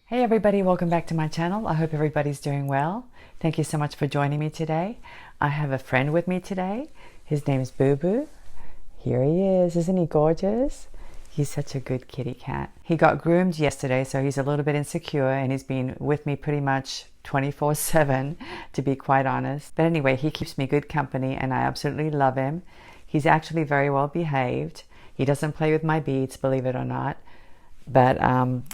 Hey everybody, welcome back to my channel. I hope everybody's doing well. Thank you so much for joining me today. I have a friend with me today. His name is Boo Boo. Here he is. Isn't he gorgeous? He's such a good kitty cat. He got groomed yesterday, so he's a little bit insecure, and he's been with me pretty much 24/7, to be quite honest. But anyway, he keeps me good company and I absolutely love him. He's actually very well behaved. He doesn't play with my beads, believe it or not. But,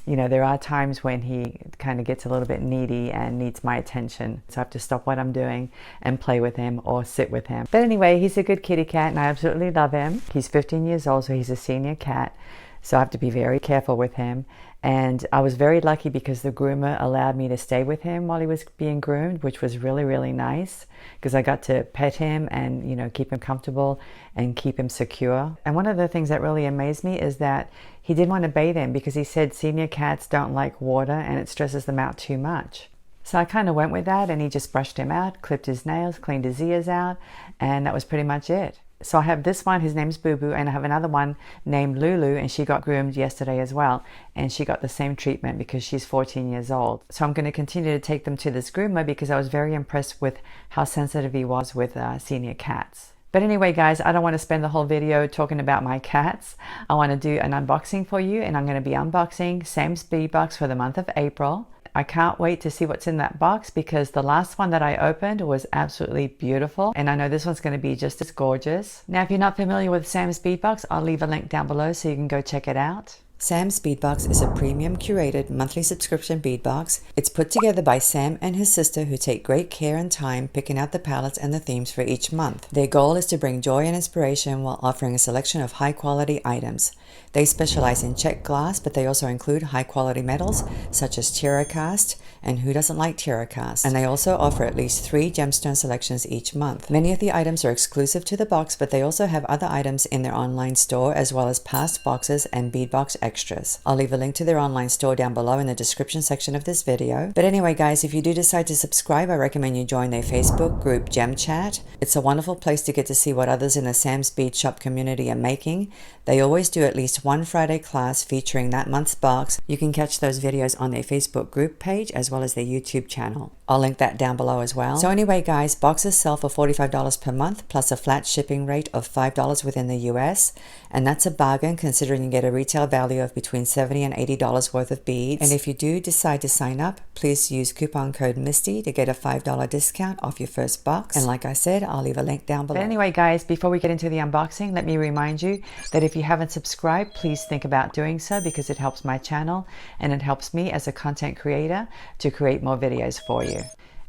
you know, there are times when he kind of gets a little bit needy and needs my attention. So I have to stop what I'm doing and play with him or sit with him. But anyway, he's a good kitty cat and I absolutely love him. He's 15 years old, so he's a senior cat. So I have to be very careful with him. And I was very lucky because the groomer allowed me to stay with him while he was being groomed, which was really, really nice because I got to pet him and, you know, keep him comfortable and keep him secure. And one of the things that really amazed me is that he didn't want to bathe him because he said senior cats don't like water and it stresses them out too much. So I kind of went with that and he just brushed him out, clipped his nails, cleaned his ears out, and that was pretty much it. So I have this one, his name's Boo Boo, and I have another one named Lulu, and she got groomed yesterday as well. And she got the same treatment because she's 14 years old. So I'm going to continue to take them to this groomer because I was very impressed with how sensitive he was with senior cats. But anyway, guys, I don't want to spend the whole video talking about my cats. I want to do an unboxing for you, and I'm going to be unboxing Sam's Bead box for the month of April. I can't wait to see what's in that box because the last one that I opened was absolutely beautiful, and I know this one's going to be just as gorgeous. Now, if you're not familiar with Sam's Bead box, I'll leave a link down below so you can go check it out. Sam's Bead box is a premium curated monthly subscription bead box. It's put together by Sam and his sister, who take great care and time picking out the palettes and the themes for each month. Their goal is to bring joy and inspiration while offering a selection of high quality items. They specialize in Czech glass, but they also include high quality metals such as TerraCast, and who doesn't like TerraCast? And they also offer at least 3 gemstone selections each month. Many of the items are exclusive to the box, but they also have other items in their online store as well as past boxes and bead box extras. I'll leave a link to their online store down below in the description section of this video. But anyway, guys, if you do decide to subscribe, I recommend you join their Facebook group Gem Chat. It's a wonderful place to get to see what others in the Sam's Bead shop community are making. They always do at least one Friday class featuring that month's box. You can catch those videos on their Facebook group page as well as their YouTube channel. I'll link that down below as well. So anyway, guys, boxes sell for $45 per month plus a flat shipping rate of $5 within the US, and that's a bargain considering you get a retail value of between $70 and $80 worth of beads. And if you do decide to sign up, please use coupon code MISTY to get a $5 discount off your first box. And like I said, I'll leave a link down below. But anyway, guys, before we get into the unboxing, let me remind you that if you haven't subscribed, please think about doing so because it helps my channel and it helps me as a content creator to create more videos for you.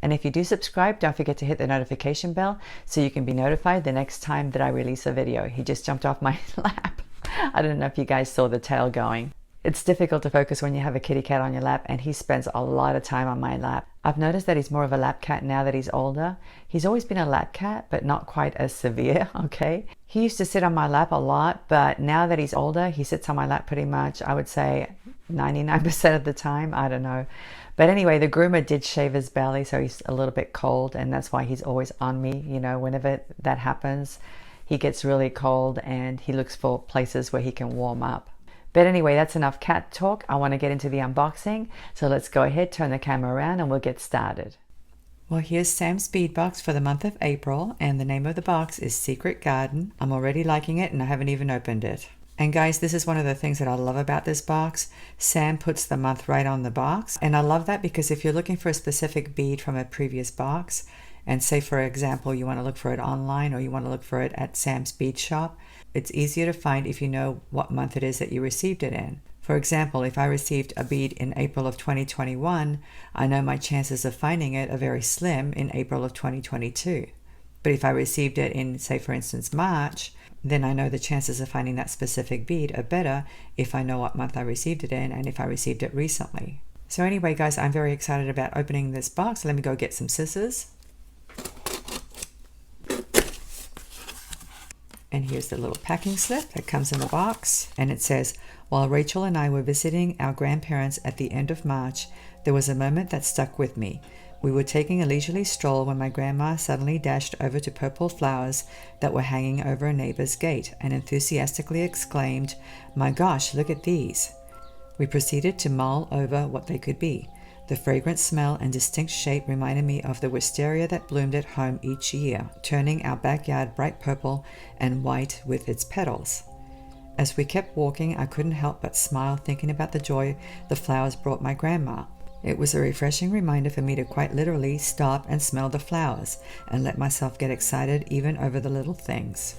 And if you do subscribe, don't forget to hit the notification bell so you can be notified the next time that I release a video. He just jumped off my lap. I don't know if you guys saw the tail going. It's difficult to focus when you have a kitty cat on your lap, and he spends a lot of time on my lap. I've noticed that he's more of a lap cat now that he's older. He's always been a lap cat, but not quite as severe, okay? He used to sit on my lap a lot, but now that he's older, he sits on my lap pretty much, I would say 99% of the time. I don't know. But anyway, the groomer did shave his belly, so he's a little bit cold, and that's why he's always on me. You know, whenever that happens, he gets really cold and he looks for places where he can warm up. But anyway, that's enough cat talk. I want to get into the unboxing. So let's go ahead, turn the camera around, and we'll get started. Well, here's Sam's Bead box for the month of April, and the name of the box is Secret Garden. I'm already liking it, and I haven't even opened it. And guys, this is one of the things that I love about this box. Sam puts the month right on the box. And I love that because if you're looking for a specific bead from a previous box, and say, for example, you want to look for it online or you want to look for it at Sam's Bead shop, it's easier to find if you know what month it is that you received it in. For example, if I received a bead in April of 2021, I know my chances of finding it are very slim in April of 2022. But if I received it in, say, for instance, March, then I know the chances of finding that specific bead are better if I know what month I received it in and if I received it recently. So anyway, guys, I'm very excited about opening this box. Let me go get some scissors. And here's the little packing slip that comes in the box. And it says, while Rachel and I were visiting our grandparents at the end of March, there was a moment that stuck with me. We were taking a leisurely stroll when my grandma suddenly dashed over to purple flowers that were hanging over a neighbor's gate and enthusiastically exclaimed, "My gosh, look at these." We proceeded to mull over what they could be. The fragrant smell and distinct shape reminded me of the wisteria that bloomed at home each year, turning our backyard bright purple and white with its petals. As we kept walking, I couldn't help but smile thinking about the joy the flowers brought my grandma. It was a refreshing reminder for me to quite literally stop and smell the flowers and let myself get excited even over the little things.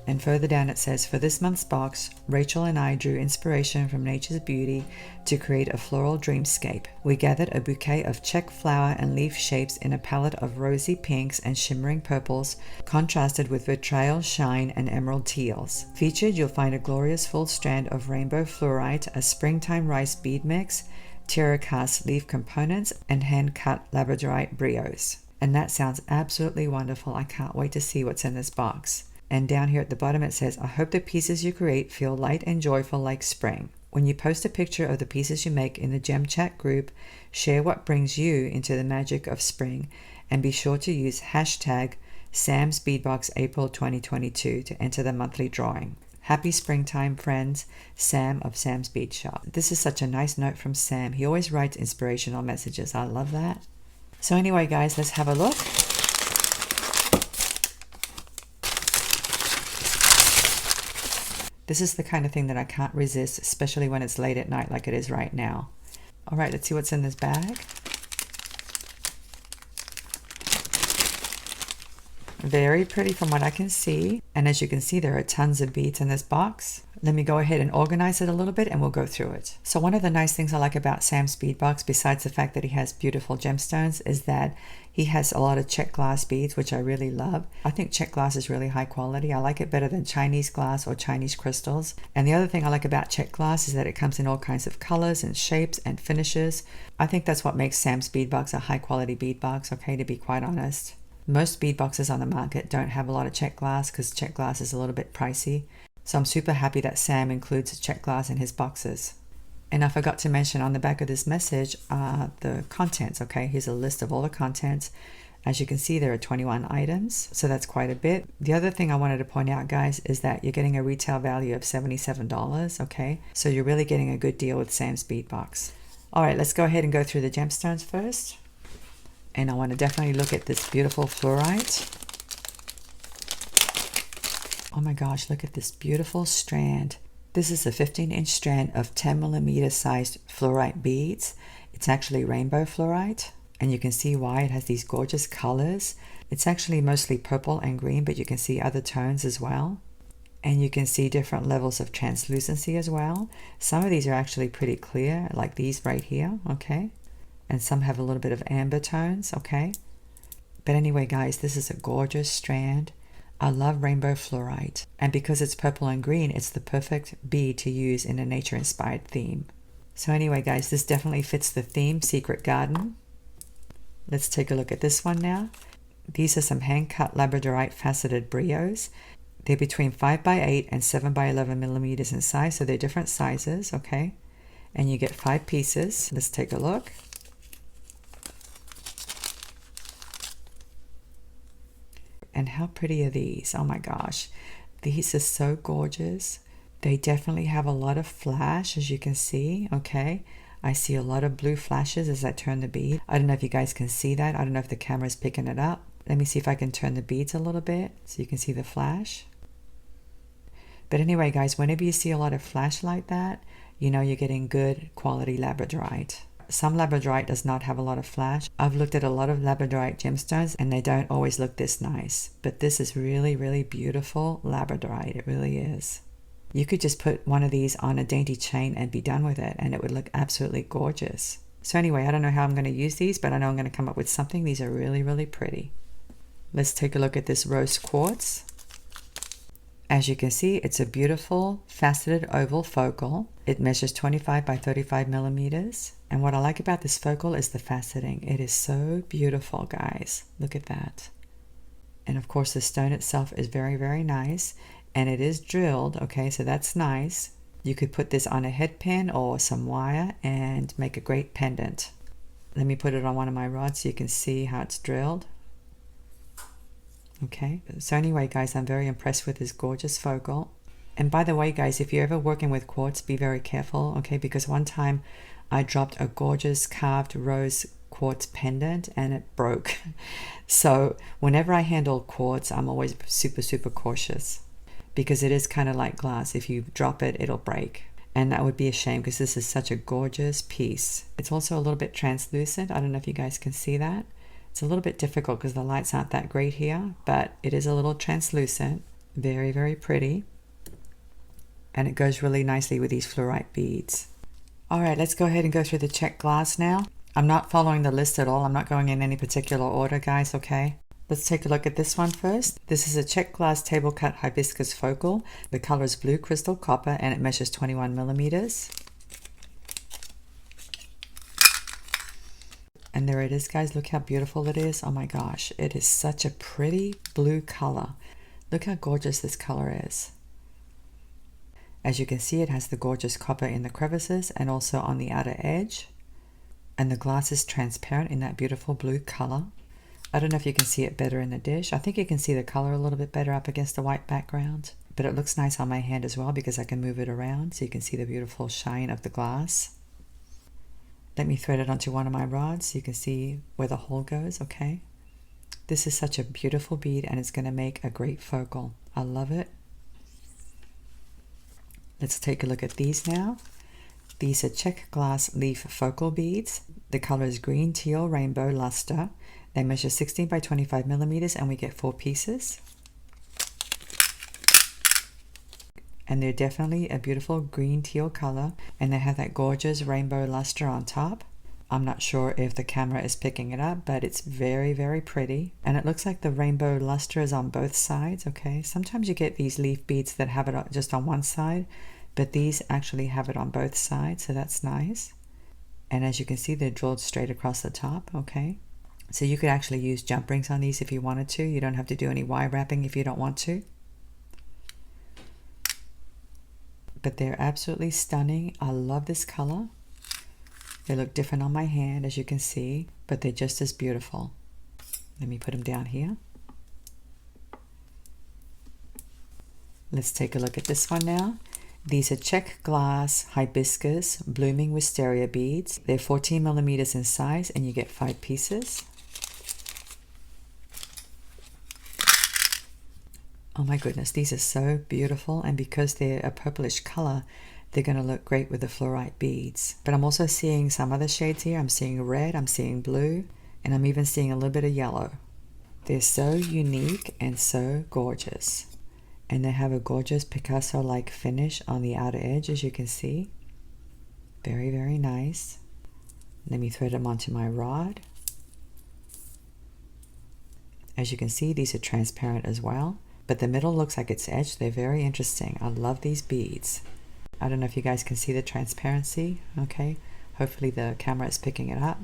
And further down it says, for this month's box, Rachel and I drew inspiration from nature's beauty to create a floral dreamscape. We gathered a bouquet of Czech flower and leaf shapes in a palette of rosy pinks and shimmering purples, contrasted with vitriol shine and emerald teals. Featured, you'll find a glorious full strand of rainbow fluorite, a springtime rice bead mix, terracast leaf components, and hand-cut labradorite brios. And that sounds absolutely wonderful. I can't wait to see what's in this box. And down here at the bottom it says, I hope the pieces you create feel light and joyful like spring. When you post a picture of the pieces you make in the Gem Chat group, share what brings you into the magic of spring, and be sure to use hashtag Sam's Beadbox April 2022 to enter the monthly drawing. Happy springtime, friends. Sam of Sam's Bead Shop. This is such a nice note from Sam. He always writes inspirational messages. I love that. So anyway, guys, let's have a look. This is the kind of thing that I can't resist, especially when it's late at night like it is right now. All right, let's see what's in this bag. Very pretty from what I can see. And as you can see, there are tons of beads in this box. Let me go ahead and organize it a little bit and we'll go through it. So one of the nice things I like about Sam's Beadbox, besides the fact that he has beautiful gemstones, is that he has a lot of Czech glass beads, which I really love. I think Czech glass is really high quality. I like it better than Chinese glass or Chinese crystals. And the other thing I like about Czech glass is that it comes in all kinds of colors and shapes and finishes. I think that's what makes Sam's Beadbox a high quality beadbox, okay, to be quite honest. Most bead boxes on the market don't have a lot of Czech glass because Czech glass is a little bit pricey. So I'm super happy that Sam includes Czech glass in his boxes. And I forgot to mention on the back of this message the contents, okay? Here's a list of all the contents. As you can see, there are 21 items, so that's quite a bit. The other thing I wanted to point out, guys, is that you're getting a retail value of $77, okay? So you're really getting a good deal with Sam's Beadbox. All right, let's go ahead and go through the gemstones first. And I want to definitely look at this beautiful fluorite. Oh my gosh, look at this beautiful strand. This is a 15-inch strand of 10mm sized fluorite beads. It's actually rainbow fluorite, and you can see why it has these gorgeous colors. It's actually mostly purple and green, but you can see other tones as well. And you can see different levels of translucency as well. Some of these are actually pretty clear, like these right here, okay? And some have a little bit of amber tones, okay? But anyway, guys, this is a gorgeous strand. I love rainbow fluorite. And because it's purple and green, it's the perfect bead to use in a nature-inspired theme. So anyway, guys, this definitely fits the theme, Secret Garden. Let's take a look at this one now. These are some hand-cut labradorite faceted brios. They're between 5x8 and 7x11mm in size, so they're different sizes, okay? And you get 5 pieces. Let's take a look. And how pretty are these? Oh my gosh, these are so gorgeous. They definitely have a lot of flash, as you can see, okay? I see a lot of blue flashes as I turn the bead. I don't know if you guys can see that. I don't know if the camera's picking it up. Let me see if I can turn the beads a little bit so you can see the flash. But anyway, guys, whenever you see a lot of flash like that, you know you're getting good quality labradorite. Some labradorite does not have a lot of flash. I've looked at a lot of labradorite gemstones and they don't always look this nice. But this is really, really beautiful labradorite. It really is. You could just put one of these on a dainty chain and be done with it and it would look absolutely gorgeous. So anyway, I don't know how I'm going to use these, but I know I'm going to come up with something. These are really, really pretty. Let's take a look at this rose quartz. As you can see, it's a beautiful faceted oval focal. It measures 25 by 35 millimeters. And what I like about this focal is the faceting. It is so beautiful, guys. Look at that. And of course, the stone itself is very, very nice. And it is drilled, okay, so that's nice. You could put this on a head pin or some wire and make a great pendant. Let me put it on one of my rods so you can see how it's drilled. Okay, so anyway, guys, I'm very impressed with this gorgeous focal. And by the way, guys, if you're ever working with quartz, be very careful, okay? Because one time I dropped a gorgeous carved rose quartz pendant and it broke. So whenever I handle quartz, I'm always super, super cautious because it is kind of like glass. If you drop it, it'll break. And that would be a shame because this is such a gorgeous piece. It's also a little bit translucent. I don't know if you guys can see that. It's a little bit difficult because the lights aren't that great here, but it is a little translucent. Very, very pretty. And it goes really nicely with these fluorite beads. All right, let's go ahead and go through the Czech glass now. I'm not following the list at all. I'm not going in any particular order, guys, okay? Let's take a look at this one first. This is a Czech glass table cut hibiscus focal. The color is blue crystal copper and it measures 21 millimeters. And there it is, guys. Look how beautiful it is. Oh my gosh, it is such a pretty blue color. Look how gorgeous this color is. As you can see, it has the gorgeous copper in the crevices and also on the outer edge. And the glass is transparent in that beautiful blue color. I don't know if you can see it better in the dish. I think you can see the color a little bit better up against the white background. But it looks nice on my hand as well because I can move it around so you can see the beautiful shine of the glass. Let me thread it onto one of my rods so you can see where the hole goes, okay? This is such a beautiful bead and it's going to make a great focal. I love it. Let's take a look at these now. These are Czech glass leaf focal beads. The color is green, teal, rainbow, luster. They measure 16 by 25 millimeters and we get 4 pieces. And they're definitely a beautiful green teal color and they have that gorgeous rainbow luster on top. I'm not sure if the camera is picking it up, but it's very, very pretty. And it looks like the rainbow luster is on both sides, okay? Sometimes you get these leaf beads that have it just on one side, but these actually have it on both sides, so that's nice. And as you can see, they're drilled straight across the top, okay? So you could actually use jump rings on these if you wanted to. You don't have to do any wire wrapping if you don't want to. But they're absolutely stunning. I love this color. They look different on my hand, as you can see, but they're just as beautiful. Let me put them down here. Let's take a look at this one now. These are Czech glass hibiscus blooming wisteria beads. They're 14 millimeters in size and you get 5 pieces. Oh my goodness, these are so beautiful, and because they're a purplish color, they're going to look great with the fluorite beads. But I'm also seeing some other shades here. I'm seeing red, I'm seeing blue, and I'm even seeing a little bit of yellow. They're so unique and so gorgeous. And they have a gorgeous Picasso-like finish on the outer edge, as you can see. Very, very nice. Let me thread them onto my rod. As you can see, these are transparent as well, but the middle looks like it's etched. They're very interesting. I love these beads. I don't know if you guys can see the transparency, okay? Hopefully the camera is picking it up,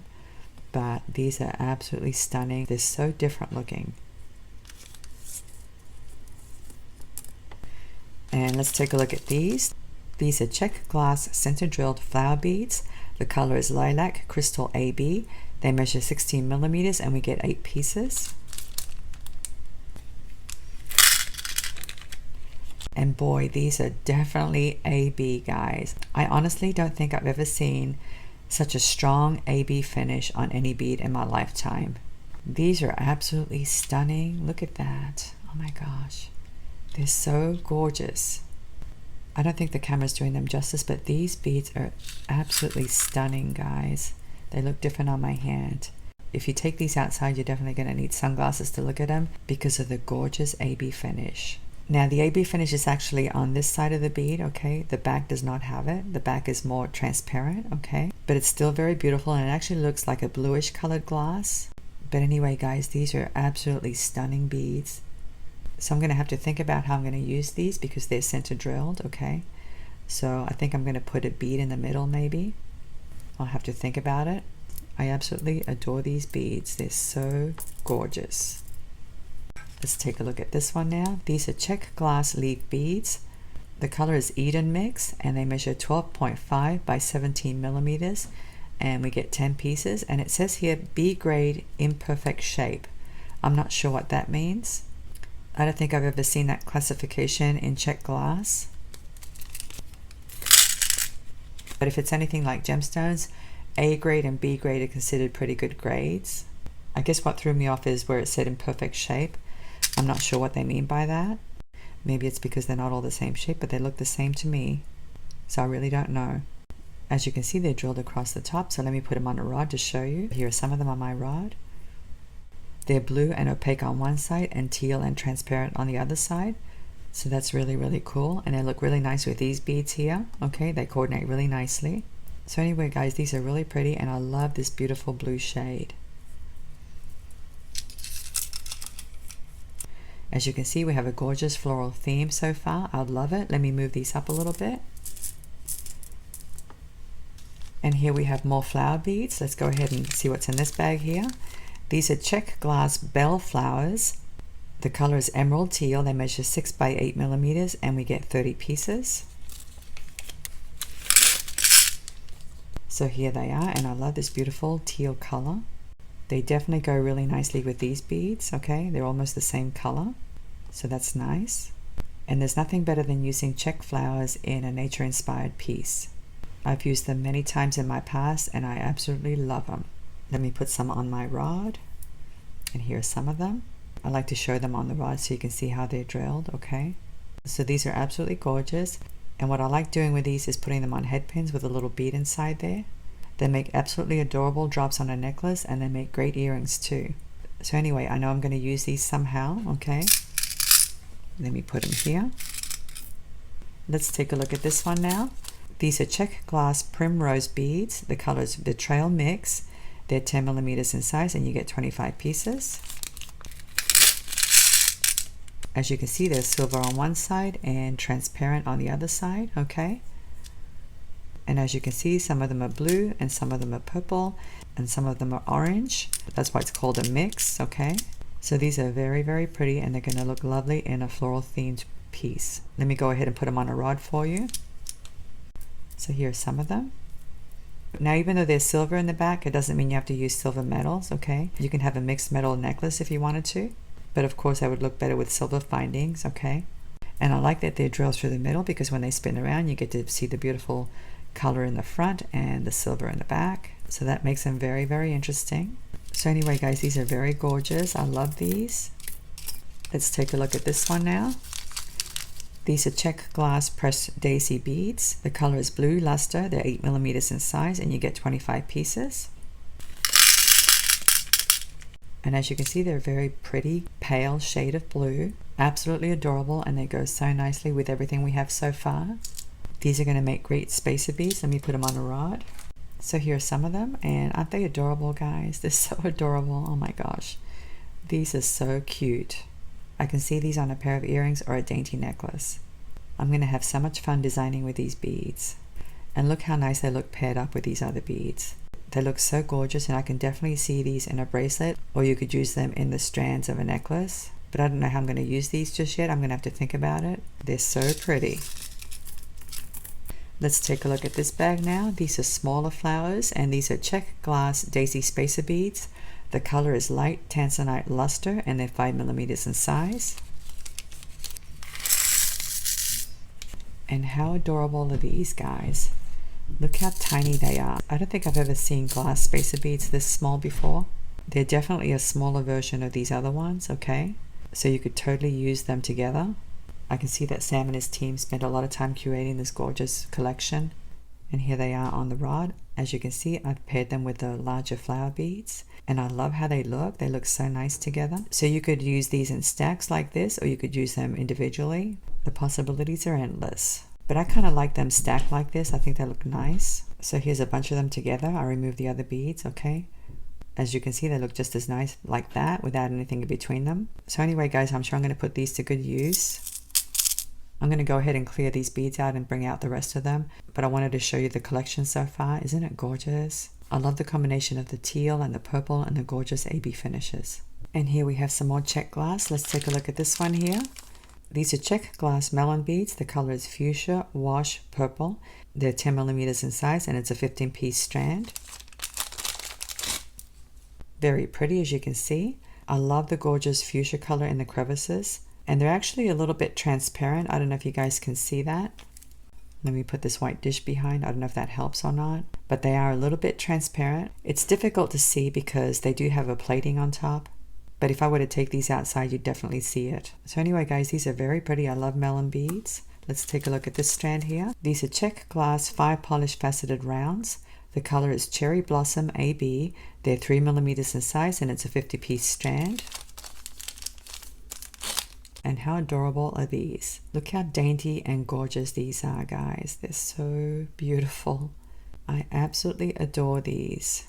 but these are absolutely stunning. They're so different looking. And let's take a look at these. These are Czech glass center drilled flower beads. The color is lilac crystal AB. They measure 16 millimeters and we get 8 pieces. And boy, these are definitely AB, guys. I honestly don't think I've ever seen such a strong AB finish on any bead in my lifetime. These are absolutely stunning. Look at that. Oh my gosh. They're so gorgeous. I don't think the camera's doing them justice, but these beads are absolutely stunning, guys. They look different on my hand. If you take these outside, you're definitely going to need sunglasses to look at them because of the gorgeous AB finish. Now the AB finish is actually on this side of the bead, okay? The back does not have it. The back is more transparent, okay? But it's still very beautiful and it actually looks like a bluish colored glass. But anyway, guys, these are absolutely stunning beads. So I'm going to have to think about how I'm going to use these because they're center drilled, okay? So I think I'm going to put a bead in the middle maybe. I'll have to think about it. I absolutely adore these beads. They're so gorgeous. Let's take a look at this one now. These are Czech glass leaf beads. The color is Eden Mix and they measure 12.5 by 17 millimeters and we get 10 pieces. And it says here B grade imperfect shape. I'm not sure what that means. I don't think I've ever seen that classification in Czech glass. But if it's anything like gemstones, A grade and B grade are considered pretty good grades. I guess what threw me off is where it said in perfect shape. I'm not sure what they mean by that. Maybe it's because they're not all the same shape, but they look the same to me. So I really don't know. As you can see, they're drilled across the top, so let me put them on a rod to show you. Here are some of them on my rod. They're blue and opaque on one side and teal and transparent on the other side. So that's really, really cool. And they look really nice with these beads here. Okay, they coordinate really nicely. So anyway, guys, these are really pretty and I love this beautiful blue shade. As you can see, we have a gorgeous floral theme so far. I love it. Let me move these up a little bit. And here we have more flower beads. Let's go ahead and see what's in this bag here. These are Czech glass bell flowers. The color is emerald teal. They measure 6 by 8 millimeters and we get 30 pieces. So here they are, and I love this beautiful teal color. They definitely go really nicely with these beads, okay? They're almost the same color, so that's nice. And there's nothing better than using Czech flowers in a nature-inspired piece. I've used them many times in my past and I absolutely love them. Let me put some on my rod, and here's some of them. I like to show them on the rod so you can see how they're drilled, okay? So these are absolutely gorgeous, and what I like doing with these is putting them on head pins with a little bead inside there. They make absolutely adorable drops on a necklace, and they make great earrings too. So anyway, I know I'm going to use these somehow, okay? Let me put them here. Let's take a look at this one now. These are Czech glass primrose beads. The color is the Trail Mix. They're 10 millimeters in size and you get 25 pieces. As you can see, there's silver on one side and transparent on the other side, okay? And as you can see, some of them are blue and some of them are purple and some of them are orange. That's why it's called a mix, okay? So these are very, very pretty and they're going to look lovely in a floral themed piece. Let me go ahead and put them on a rod for you. So here's some of them. Now, even though there's silver in the back, it doesn't mean you have to use silver metals, okay? You can have a mixed metal necklace if you wanted to, but of course I would look better with silver findings, okay? And I like that they're drilled through the middle because when they spin around, you get to see the beautiful color in the front and the silver in the back. So that makes them very, very interesting. So anyway, guys, these are very gorgeous. I love these. Let's take a look at this one now. These are Czech glass pressed daisy beads. The color is blue luster. They're 8 millimeters in size and you get 25 pieces. And as you can see, they're a very pretty pale shade of blue. Absolutely adorable, and they go so nicely with everything we have so far. These are going to make great spacer beads. Let me put them on a rod. So here are some of them, and aren't they adorable, guys? They're so adorable. Oh my gosh. These are so cute. I can see these on a pair of earrings or a dainty necklace. I'm going to have so much fun designing with these beads. And look how nice they look paired up with these other beads. They look so gorgeous, and I can definitely see these in a bracelet, or you could use them in the strands of a necklace. But I don't know how I'm going to use these just yet. I'm going to have to think about it. They're so pretty. Let's take a look at this bag now. These are smaller flowers, and these are Czech glass daisy spacer beads. The color is light tanzanite luster and they're 5 millimeters in size. And how adorable are these, guys? Look how tiny they are. I don't think I've ever seen glass spacer beads this small before. They're definitely a smaller version of these other ones, okay? So you could totally use them together. I can see that Sam and his team spent a lot of time curating this gorgeous collection. And here they are on the rod. As you can see, I've paired them with the larger flower beads. And I love how they look. They look so nice together. So you could use these in stacks like this, or you could use them individually. The possibilities are endless. But I kind of like them stacked like this. I think they look nice. So here's a bunch of them together. I removed the other beads, okay? As you can see, they look just as nice like that without anything in between them. So anyway, guys, I'm sure I'm going to put these to good use. I'm going to go ahead and clear these beads out and bring out the rest of them. But I wanted to show you the collection so far. Isn't it gorgeous? I love the combination of the teal and the purple and the gorgeous AB finishes. And here we have some more Czech glass. Let's take a look at this one here. These are Czech glass melon beads. The color is fuchsia wash purple. They're 10 millimeters in size and it's a 15-piece strand. Very pretty, as you can see. I love the gorgeous fuchsia color in the crevices. And they're actually a little bit transparent. I don't know if you guys can see that. Let me put this white dish behind. I don't know if that helps or not, but they are a little bit transparent. It's difficult to see because they do have a plating on top, but if I were to take these outside, you'd definitely see it. So anyway, guys, these are very pretty. I love melon beads. Let's take a look at this strand here. These are Czech glass 5 polished faceted rounds. The color is Cherry Blossom AB. They're 3 millimeters in size, and it's a 50-piece strand. And how adorable are these? Look how dainty and gorgeous these are, guys. They're so beautiful. I absolutely adore these.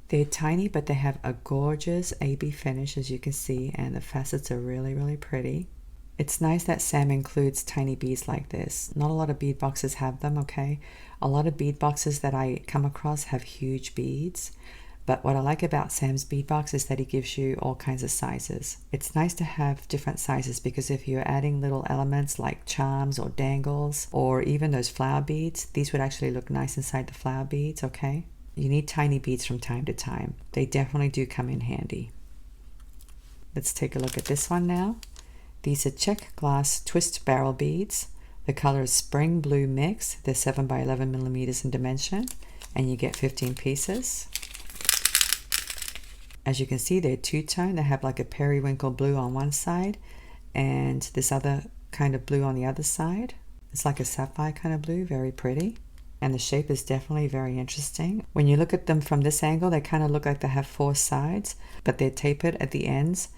They're tiny, but they have a gorgeous AB finish, as you can see, and the facets are really, really pretty. It's nice that Sam includes tiny beads like this. Not a lot of bead boxes have them, okay? A lot of bead boxes that I come across have huge beads. But what I like about Sam's bead box is that he gives you all kinds of sizes. It's nice to have different sizes because if you're adding little elements like charms or dangles or even those flower beads, these would actually look nice inside the flower beads, okay? You need tiny beads from time to time. They definitely do come in handy. Let's take a look at this one now. These are Czech glass twist barrel beads. The color is Spring Blue Mix. They're 7 by 11 millimeters in dimension, and you get 15 pieces. As you can see, they're two-tone. They have like a periwinkle blue on one side and this other kind of blue on the other side. It's like a sapphire kind of blue, very pretty. And the shape is definitely very interesting. When you look at them from this angle, they kind of look like they have 4 sides, but they're tapered at the ends,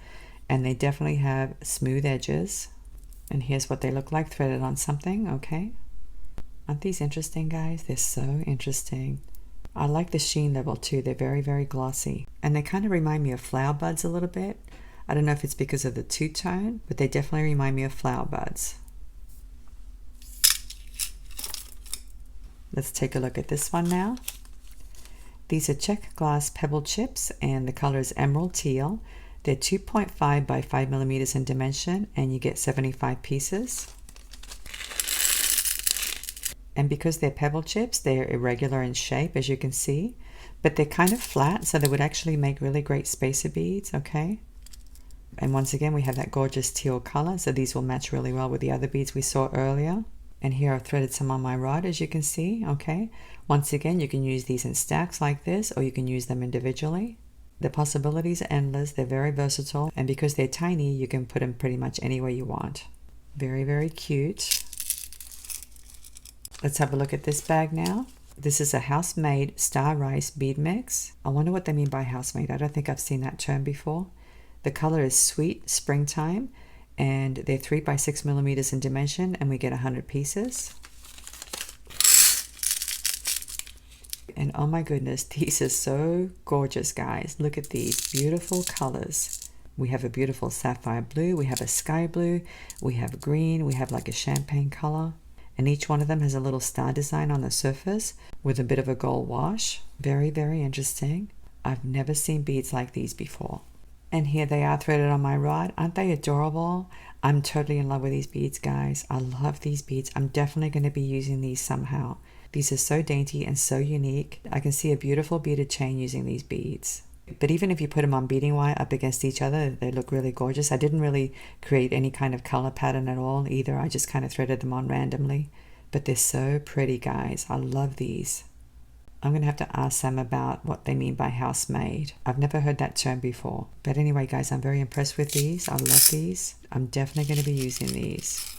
and they definitely have smooth edges. And here's what they look like threaded on something, okay? Aren't these interesting, guys? They're so interesting. I like the sheen level too. They're very, very glossy. And they kind of remind me of flower buds a little bit. I don't know if it's because of the two-tone, but they definitely remind me of flower buds. Let's take a look at this one now. These are Czech glass pebble chips, and the color is emerald teal. They're 2.5 by 5 millimeters in dimension, and you get 75 pieces. And because they're pebble chips, they're irregular in shape, as you can see, but they're kind of flat, so they would actually make really great spacer beads, okay? And once again, we have that gorgeous teal color, so these will match really well with the other beads we saw earlier. And here I've threaded some on my rod, as you can see, okay? Once again, you can use these in stacks like this, or you can use them individually. The possibilities are endless. They're very versatile, and because they're tiny, you can put them pretty much anywhere you want. Very, very cute. Let's have a look at this bag now. This is a house-made star rice bead mix. I wonder what they mean by house-made. I don't think I've seen that term before. The color is Sweet Springtime, and they're 3 by 6 millimeters in dimension, and we get 100 pieces. And oh my goodness, these are so gorgeous, guys. Look at these beautiful colors. We have a beautiful sapphire blue, we have a sky blue, we have green, we have like a champagne color. And each one of them has a little star design on the surface with a bit of a gold wash. Very, very interesting. I've never seen beads like these before. And here they are threaded on my rod. Aren't they adorable? I'm totally in love with these beads, guys. I love these beads. I'm definitely going to be using these somehow. These are so dainty and so unique. I can see a beautiful beaded chain using these beads. But even if you put them on beading wire up against each other, they look really gorgeous. I didn't really create any kind of color pattern at all either. I just kind of threaded them on randomly. But they're so pretty, guys. I love these. I'm going to have to ask Sam about what they mean by house-made. I've never heard that term before. But anyway, guys, I'm very impressed with these. I love these. I'm definitely going to be using these.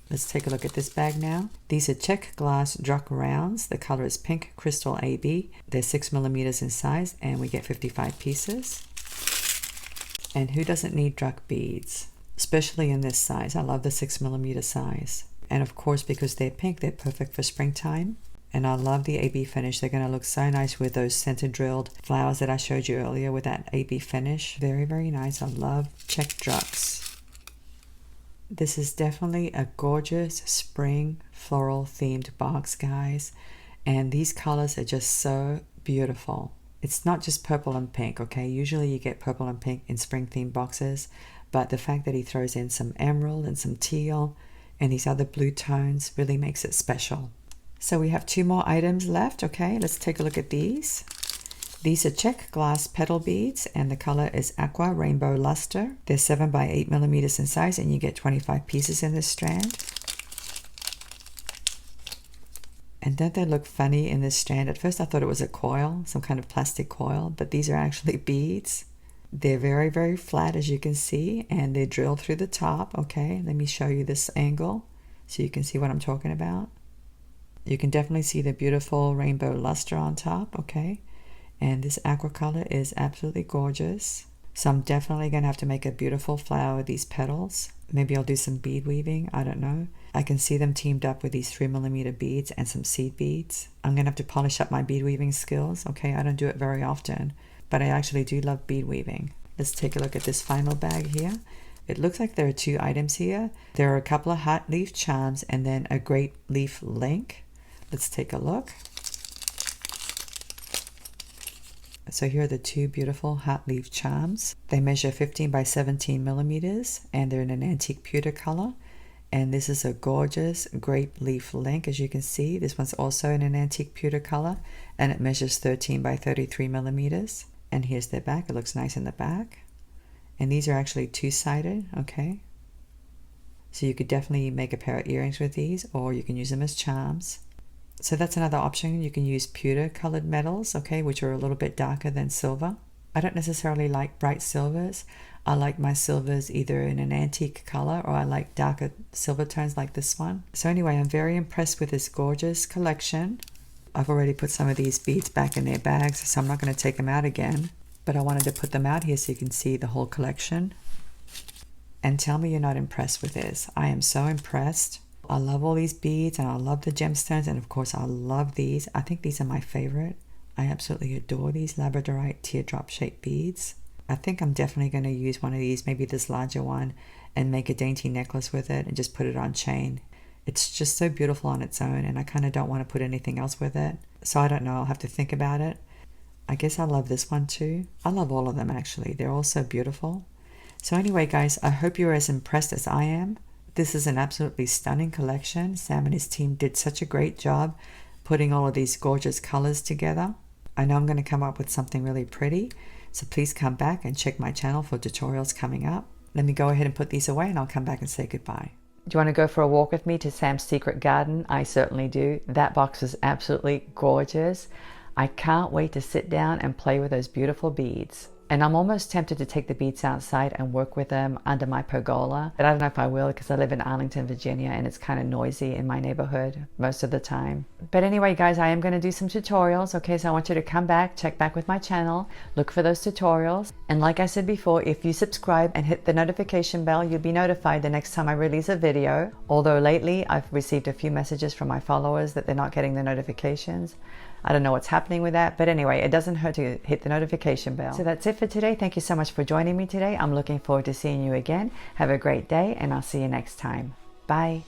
Let's take a look at this bag now. These are Czech glass Druck rounds. The color is Pink Crystal AB. They're 6 millimeters in size, and we get 55 pieces. And who doesn't need Druck beads? Especially in this size. I love the 6 millimeter size. And of course, because they're pink, they're perfect for springtime. And I love the AB finish. They're going to look so nice with those center drilled flowers that I showed you earlier with that AB finish. Very, very nice. I love Czech Drucks. This is definitely a gorgeous spring floral themed box, guys. And these colors are just so beautiful. It's not just purple and pink, okay? Usually you get purple and pink in spring themed boxes, but the fact that he throws in some emerald and some teal and these other blue tones really makes it special. So we have 2 more items left, okay? Let's take a look at these. These are Czech glass petal beads, and the color is Aqua Rainbow Luster. They're 7 by 8 millimeters in size, and you get 25 pieces in this strand. And don't they look funny in this strand? At first I thought it was a coil, some kind of plastic coil, but these are actually beads. They're very, very flat, as you can see, and they're drilled through the top. Okay, let me show you this angle so you can see what I'm talking about. You can definitely see the beautiful rainbow luster on top, okay? And this aqua color is absolutely gorgeous. So I'm definitely going to have to make a beautiful flower with these petals. Maybe I'll do some bead weaving, I don't know. I can see them teamed up with these 3mm beads and some seed beads. I'm going to have to polish up my bead weaving skills, okay? I don't do it very often, but I actually do love bead weaving. Let's take a look at this final bag here. It looks like there are 2 items here. There are a couple of heart leaf charms and then a great leaf link. Let's take a look. So here are the 2 beautiful heart leaf charms. They measure 15 by 17 millimeters and they're in an antique pewter color. And this is a gorgeous grape leaf link, as you can see. This one's also in an antique pewter color and it measures 13 by 33 millimeters. And here's their back. It looks nice in the back. And these are actually 2-sided, okay? So you could definitely make a pair of earrings with these, or you can use them as charms. So that's another option. You can use pewter colored metals, okay, which are a little bit darker than silver. I don't necessarily like bright silvers. I like my silvers either in an antique color or I like darker silver tones like this one. So anyway, I'm very impressed with this gorgeous collection. I've already put some of these beads back in their bags, so I'm not going to take them out again. But I wanted to put them out here so you can see the whole collection. And tell me you're not impressed with this. I am so impressed. I love all these beads and I love the gemstones, and of course I love these. I think these are my favorite. I absolutely adore these labradorite teardrop shaped beads. I think I'm definitely going to use one of these, maybe this larger one, and make a dainty necklace with it and just put it on chain. It's just so beautiful on its own and I kind of don't want to put anything else with it. So I don't know, I'll have to think about it. I guess I love this one too. I love all of them actually. They're all so beautiful. So anyway guys, I hope you're as impressed as I am. This is an absolutely stunning collection. Sam and his team did such a great job putting all of these gorgeous colors together. I know I'm going to come up with something really pretty, so please come back and check my channel for tutorials coming up. Let me go ahead and put these away and I'll come back and say goodbye. Do you want to go for a walk with me to Sam's secret garden? I certainly do. That box is absolutely gorgeous. I can't wait to sit down and play with those beautiful beads. And I'm almost tempted to take the beads outside and work with them under my pergola. But I don't know if I will because I live in Arlington, Virginia, and it's kind of noisy in my neighborhood most of the time. But anyway, guys, I am going to do some tutorials. Okay, so I want you to come back, check back with my channel, look for those tutorials. And like I said before, if you subscribe and hit the notification bell, you'll be notified the next time I release a video. Although lately, I've received a few messages from my followers that they're not getting the notifications. I don't know what's happening with that, but anyway, it doesn't hurt to hit the notification bell. So that's it for today. Thank you so much for joining me today. I'm looking forward to seeing you again. Have a great day, and I'll see you next time. Bye.